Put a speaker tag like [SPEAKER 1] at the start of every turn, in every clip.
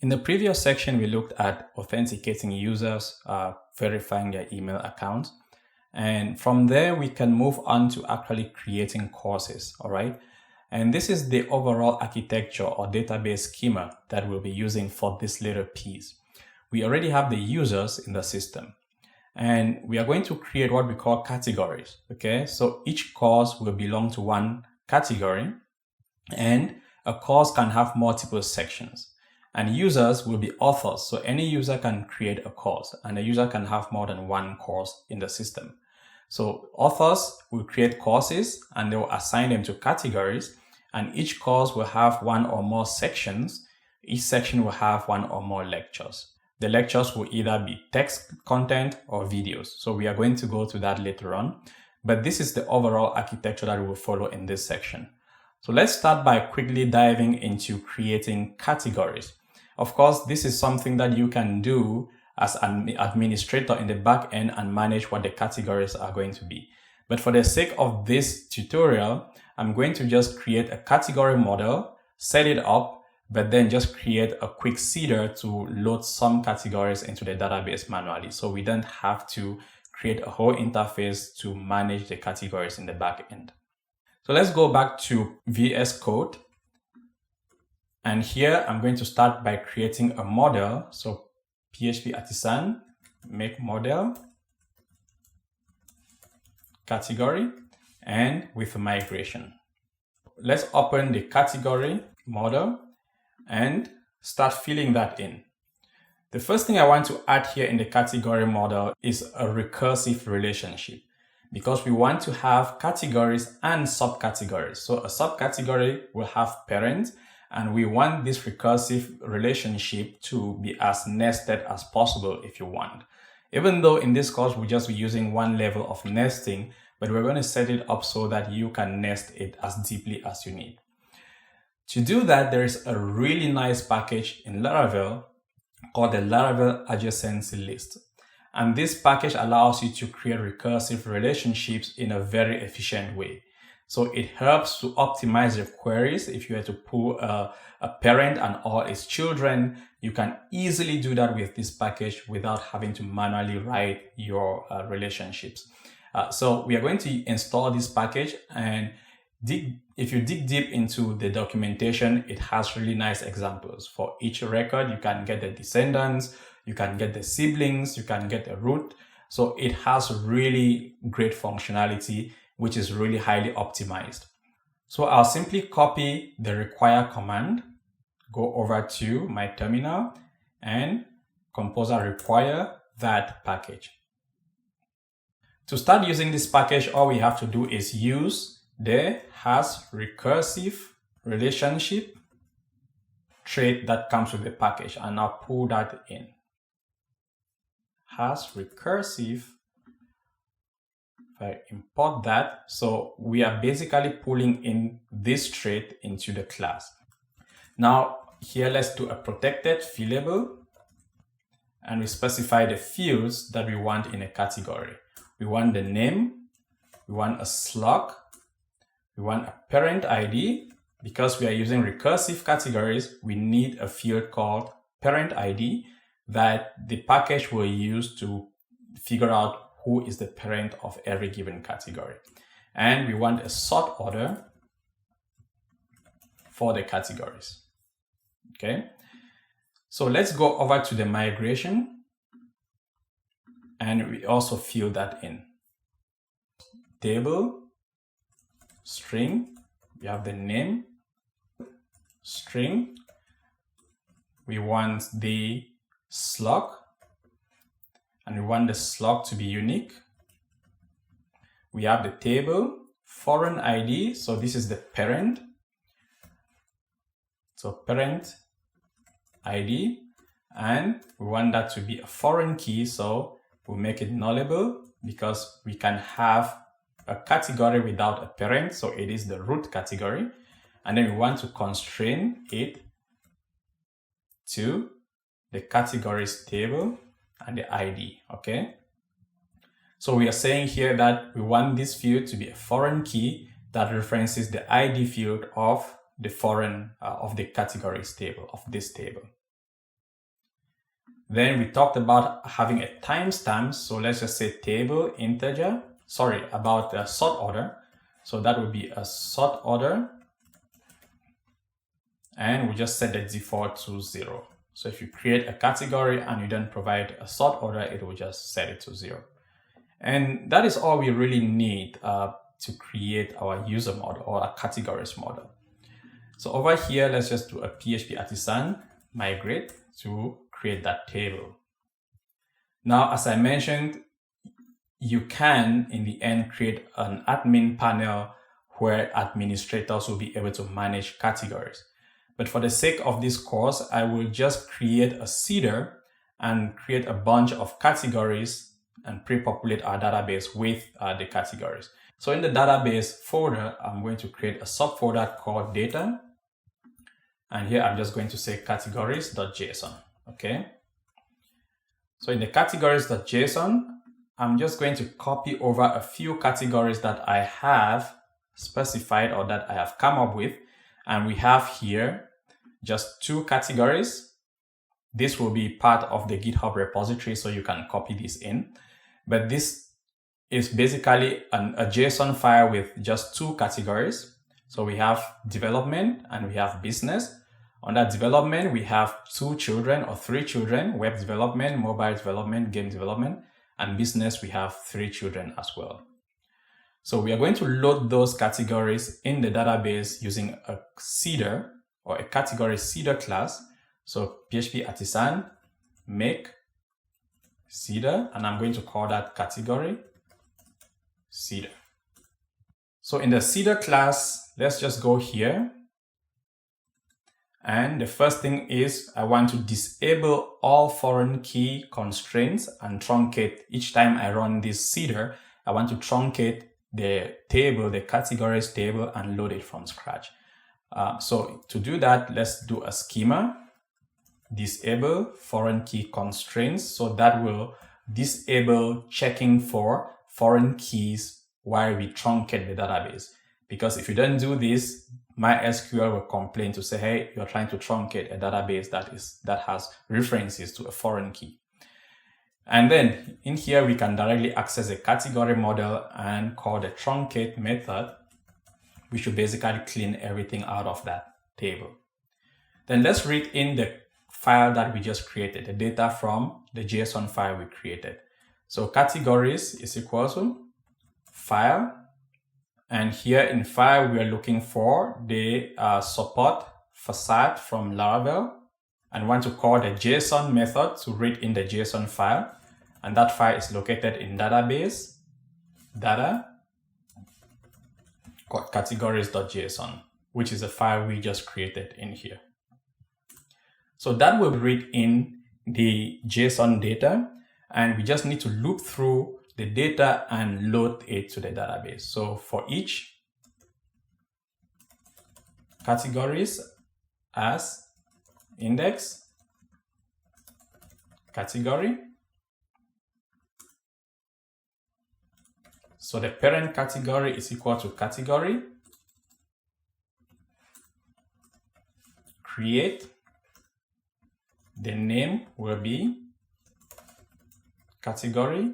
[SPEAKER 1] In the previous section, we looked at authenticating users, verifying their email accounts. And from there, we can move on to actually creating courses, all right? And this is the overall architecture or database schema that we'll be using for this little piece. We already have the users in the system. And we are going to create what we call categories, okay? So each course will belong to one category, and a course can have multiple sections. And users will be authors, so any user can create a course, and a user can have more than one course in the system. So authors will create courses, and they will assign them to categories, and each course will have one or more sections. Each section will have one or more lectures. The lectures will either be text content or videos. So we are going to go to that later on, but this is the overall architecture that we will follow in this section. So let's start by quickly diving into creating categories. Of course, this is something that you can do as an administrator in the back end and manage what the categories are going to be. But for the sake of this tutorial, I'm going to just create a category model, set it up, but then just create a quick seeder to load some categories into the database manually. So we don't have to create a whole interface to manage the categories in the back end. So let's go back to VS Code. And here I'm going to start by creating a model. So PHP artisan, make model, category, and with a migration. Let's open the category model and start filling that in. The first thing I want to add here in the category model is a recursive relationship, because we want to have categories and subcategories. So a subcategory will have parent, and we want this recursive relationship to be as nested as possible if you want. Even though in this course, we'll just be using one level of nesting, but we're going to set it up so that you can nest it as deeply as you need. To do that, there is a really nice package in Laravel called the Laravel adjacency list. And this package allows you to create recursive relationships in a very efficient way. So it helps to optimize your queries. If you had to pull a parent and all its children, you can easily do that with this package without having to manually write your relationships. So we are going to install this package, and if you dig deep into the documentation, it has really nice examples. For each record, you can get the descendants, you can get the siblings, you can get the root. So it has really great functionality, which is really highly optimized. So I'll simply copy the require command, go over to my terminal, and composer require that package. To start using this package, all we have to do is use the has recursive relationship trait that comes with the package, and I'll pull that in. Has recursive. If I import that, so we are basically pulling in this trait into the class. Now here, let's do a protected fillable, and we specify the fields that we want in a category. We want the name, we want a slug, we want a parent ID. Because we are using recursive categories, we need a field called parent ID that the package will use to figure out who is the parent of every given category. And we want a sort order for the categories. Okay, so let's go over to the migration, and we also fill that in. Table, string, we have the name, string, we want the slug, and we want the slug to be unique. We have the table, foreign ID, so this is the parent. So parent ID, and we want that to be a foreign key, so we'll make it nullable, because we can have a category without a parent, so it is the root category. And then we want to constrain it to the categories table and the ID, okay? So we are saying here that we want this field to be a foreign key that references the ID field of the foreign, of the categories table, of this table. Then we talked about having a timestamp. So let's just say table integer, about a sort order. So that would be a sort order. And we just set the default to 0. So if you create a category and you don't provide a sort order, it will just set it to 0. And that is all we really need to create our user model or a categories model. So over here, let's just do a PHP artisan migrate to create that table. Now, as I mentioned, you can, in the end, create an admin panel where administrators will be able to manage categories. But for the sake of this course, I will just create a seeder and create a bunch of categories and pre-populate our database with the categories. So in the database folder, I'm going to create a subfolder called data. And here I'm just going to say categories.json, okay? So in the categories.json, I'm just going to copy over a few categories that I have specified or that I have come up with. And we have here just 2 categories. This will be part of the GitHub repository, so you can copy this in. But this is basically a JSON file with just 2 categories. So we have development and we have business. Under development, we have 2 children or 3 children, web development, mobile development, game development, and business, we have 3 children as well. So we are going to load those categories in the database using a seeder or a category seeder class. So PHP artisan make seeder, and I'm going to call that category seeder. So in the seeder class, let's just go here. And the first thing is I want to disable all foreign key constraints and truncate. Each time I run this seeder, I want to truncate the table, the categories table, and load it from scratch. So to do that, let's do a schema, disable foreign key constraints. So that will disable checking for foreign keys while we truncate the database. Because if you don't do this, MySQL will complain to say, hey, you're trying to truncate a database that has references to a foreign key. And then in here, we can directly access a category model and call the truncate method, which will basically clean everything out of that table. Then let's read in the file that we just created, the data from the JSON file we created. So categories is equal to file. And here in file, we are looking for the support facade from Laravel, and want to call the JSON method to read in the JSON file. And that file is located in database, data, called categories.json, which is a file we just created in here. So that will read in the JSON data, and we just need to loop through the data and load it to the database. So for each categories as index category. So the parent category is equal to category create. The name will be category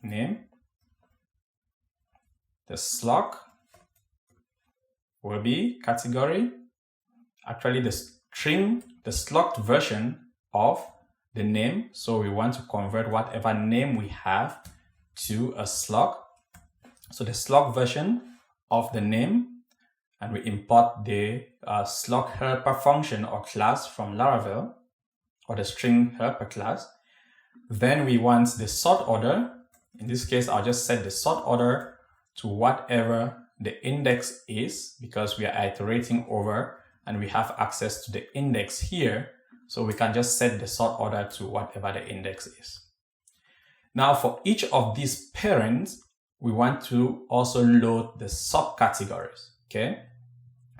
[SPEAKER 1] name. The slug will be category. Actually, the string, the slugged version of the name. So we want to convert whatever name we have to a slug. So the slug version of the name, and we import the slug helper function or class from Laravel, or the string helper class. Then we want the sort order. In this case, I'll just set the sort order to whatever the index is, because we are iterating over and we have access to the index here. So we can just set the sort order to whatever the index is. Now for each of these parents, we want to also load the subcategories, okay?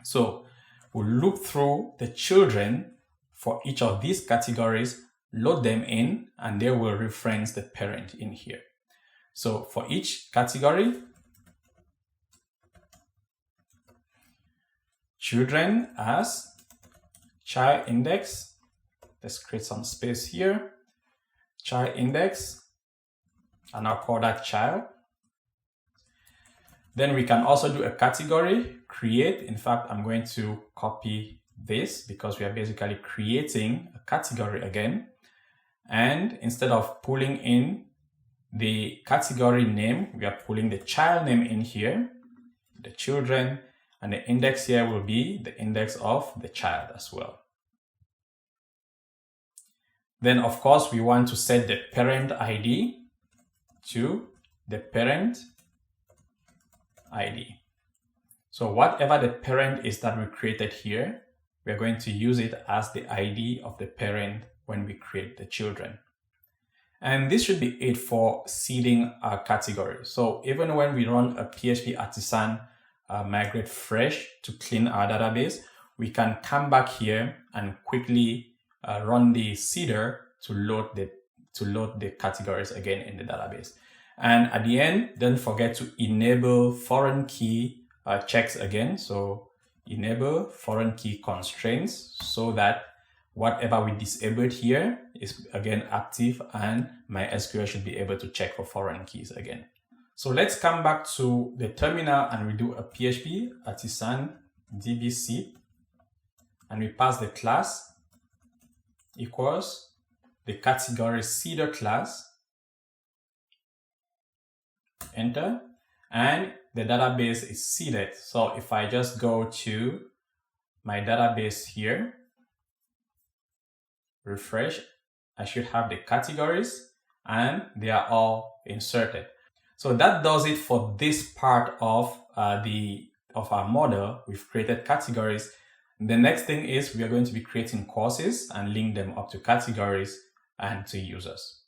[SPEAKER 1] So we'll loop through the children for each of these categories, load them in, and they will reference the parent in here. So for each category, children as child index let's create some space here. Child index, and I'll call that child. Then we can also do a category, create. In fact, I'm going to copy this because we are basically creating a category again. And instead of pulling in the category name, we are pulling the child name in here, the children, and the index here will be the index of the child as well. Then, of course, we want to set the parent ID to the parent ID. So whatever the parent is that we created here, we're going to use it as the ID of the parent when we create the children. And this should be it for seeding our category. So even when we run a PHP artisan migrate fresh to clean our database, we can come back here and quickly run the seeder to load the categories again in the database. And at the end, don't forget to enable foreign key checks again. So enable foreign key constraints so that whatever we disabled here is again active and my SQL should be able to check for foreign keys again. So let's come back to the terminal and we do a PHP artisan dbc and we pass the class equals the category seeder class, enter, and the database is seeded. So if I just go to my database here, refresh, I should have the categories and they are all inserted. So that does it for this part of our model. We've created categories. The next thing is we are going to be creating courses and link them up to categories and to users.